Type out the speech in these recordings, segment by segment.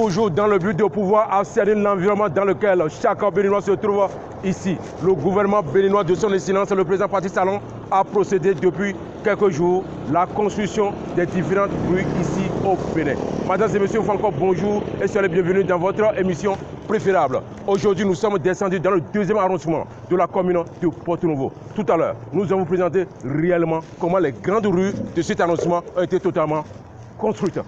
toujours dans le but de pouvoir assainir l'environnement dans lequel chaque Béninois se trouve ici. Le gouvernement béninois de son excellence, le président Patrice Talon, a procédé depuis quelques jours la construction des différentes rues ici au Bénin. Mesdames et messieurs, encore bonjour et soyez les bienvenus dans votre émission préférable. Aujourd'hui, nous sommes descendus dans le deuxième arrondissement de la commune de Porto-Novo. Tout à l'heure, nous allons vous présenter réellement comment les grandes rues de cet arrondissement ont été totalement construites.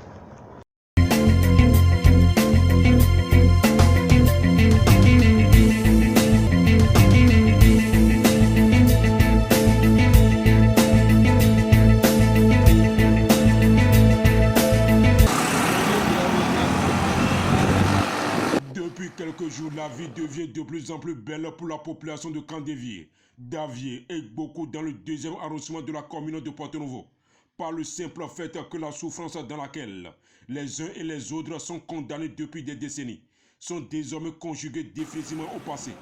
Depuis quelques jours, la vie devient de plus en plus belle pour la population de Kandévié, d'Avié et Gboko dans le deuxième arrondissement de la commune de Porto-Novo. Par le simple fait que la souffrance dans laquelle les uns et les autres sont condamnés depuis des décennies sont désormais conjugués définitivement au passé.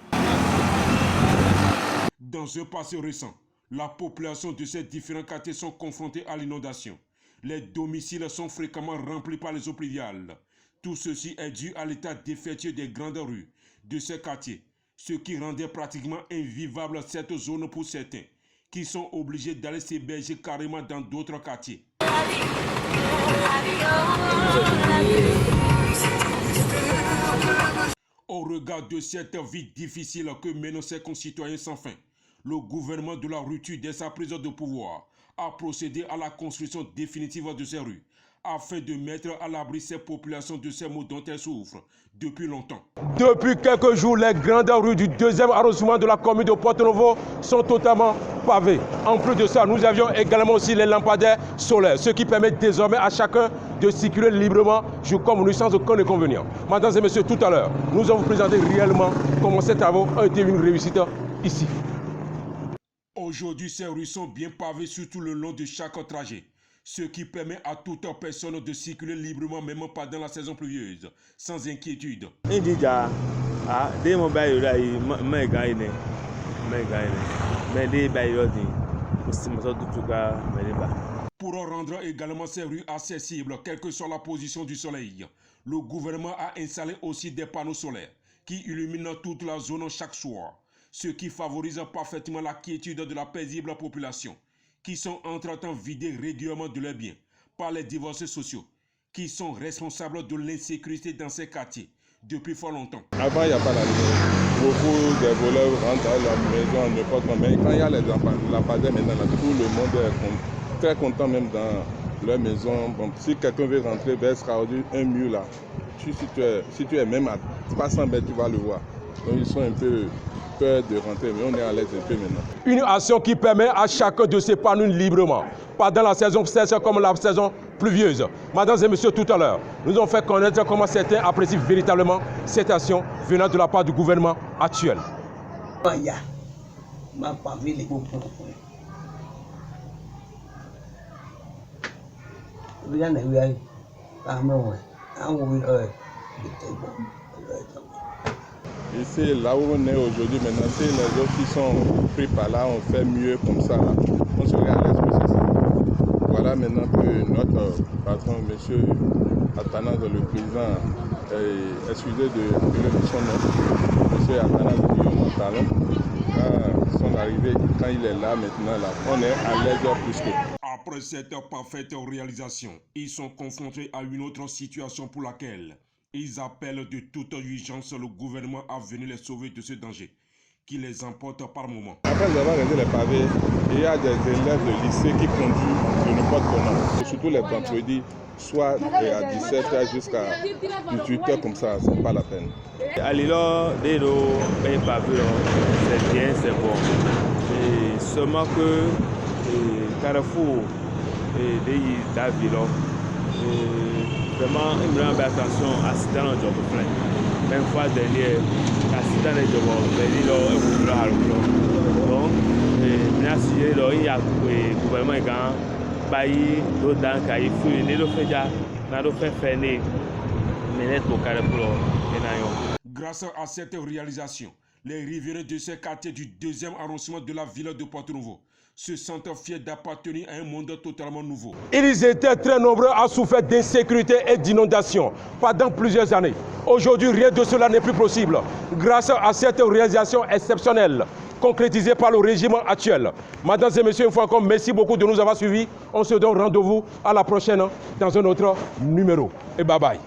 Dans un passé récent, la population de ces différents quartiers sont confrontés à l'inondation. Les domiciles sont fréquemment remplis par les eaux pluviales. Tout ceci est dû à l'état défectueux des grandes rues de ces quartiers, ce qui rendait pratiquement invivable cette zone pour certains, qui sont obligés d'aller s'héberger carrément dans d'autres quartiers. Au regard de cette vie difficile que mènent ces concitoyens sans fin, le gouvernement de la rupture dès sa prise de pouvoir a procédé à la construction définitive de ces rues, afin de mettre à l'abri ces populations de ces maux dont elles souffrent depuis longtemps. Depuis quelques jours, les grandes rues du deuxième arrondissement de la commune de Porto-Novo sont totalement pavées. En plus de ça, nous avions également aussi les lampadaires solaires, ce qui permet désormais à chacun de circuler librement, comme nous, sans aucun inconvénient. Mesdames et messieurs, tout à l'heure, nous allons vous présenter réellement comment ces travaux ont été une réussite ici. Aujourd'hui, ces rues sont bien pavées sur tout le long de chaque trajet, ce qui permet à toute personne de circuler librement, même pendant la saison pluvieuse, sans inquiétude. Pour rendre également ces rues accessibles, quelle que soit la position du soleil, le gouvernement a installé aussi des panneaux solaires qui illuminent toute la zone chaque soir, ce qui favorise parfaitement la quiétude de la paisible population, qui sont entre-temps vidés régulièrement de leurs biens par les divorcés sociaux, qui sont responsables de l'insécurité dans ces quartiers depuis fort longtemps. Avant, il n'y a pas la lumière. Beaucoup de voleurs rentrent à la maison, n'importe quoi. Mais quand il y a les lampadaires maintenant, là, tout le monde est très content même dans leur maison. Bon, si quelqu'un veut rentrer vers extraordinaire, un mur là, si tu es même à 300 mètres, tu vas le voir. Donc ils sont un peu peur de rentrer, mais on est à l'aise un peu maintenant. Une action qui permet à chacun de s'épanouir librement, pendant la saison sèche comme la saison pluvieuse. Mesdames et messieurs, tout à l'heure, nous avons fait connaître comment certains apprécient véritablement cette action venant de la part du gouvernement actuel. Ici, là où on est aujourd'hui, maintenant, c'est les autres qui sont pris par là, on fait mieux comme ça. Là. On serait à l'aise pour ça. Voilà maintenant que notre patron, monsieur Athanas, le président, excusez de son nom, monsieur Athanas Guillaume Talon, son arrivée, quand il est là maintenant, là, on est à l'aise plus que. Après cette parfaite réalisation, ils sont confrontés à une autre situation pour laquelle ils appellent de toute urgence le gouvernement à venir les sauver de ce danger qui les emporte par moment. Après avoir réalisé les pavés, il y a des élèves de lycée qui conduisent de n'importe comment. Surtout les vendredis, soit à 17h jusqu'à 18h comme ça, c'est pas la peine. Alors, les pavés, c'est bien, c'est bon. Et seulement que Carrefour et Davilo, vraiment, il me rend attention à accident dans le job plein. Même fois dernière, accident dans le job, donc, merci, il y a le gouvernement qui a baillé d'autres qui a fouillé les fait déjà, n'a fait faire les menettes pour Carrefour. Grâce à cette réalisation, les riverains de ces quartiers du deuxième arrondissement de la ville de Porto-Novo se sentent fiers d'appartenir à un monde totalement nouveau. Ils étaient très nombreux à souffrir d'insécurité et d'inondation pendant plusieurs années. Aujourd'hui, rien de cela n'est plus possible grâce à cette réalisation exceptionnelle concrétisée par le régime actuel. Mesdames et messieurs, une fois encore, merci beaucoup de nous avoir suivis. On se donne rendez-vous à la prochaine dans un autre numéro. Et bye bye.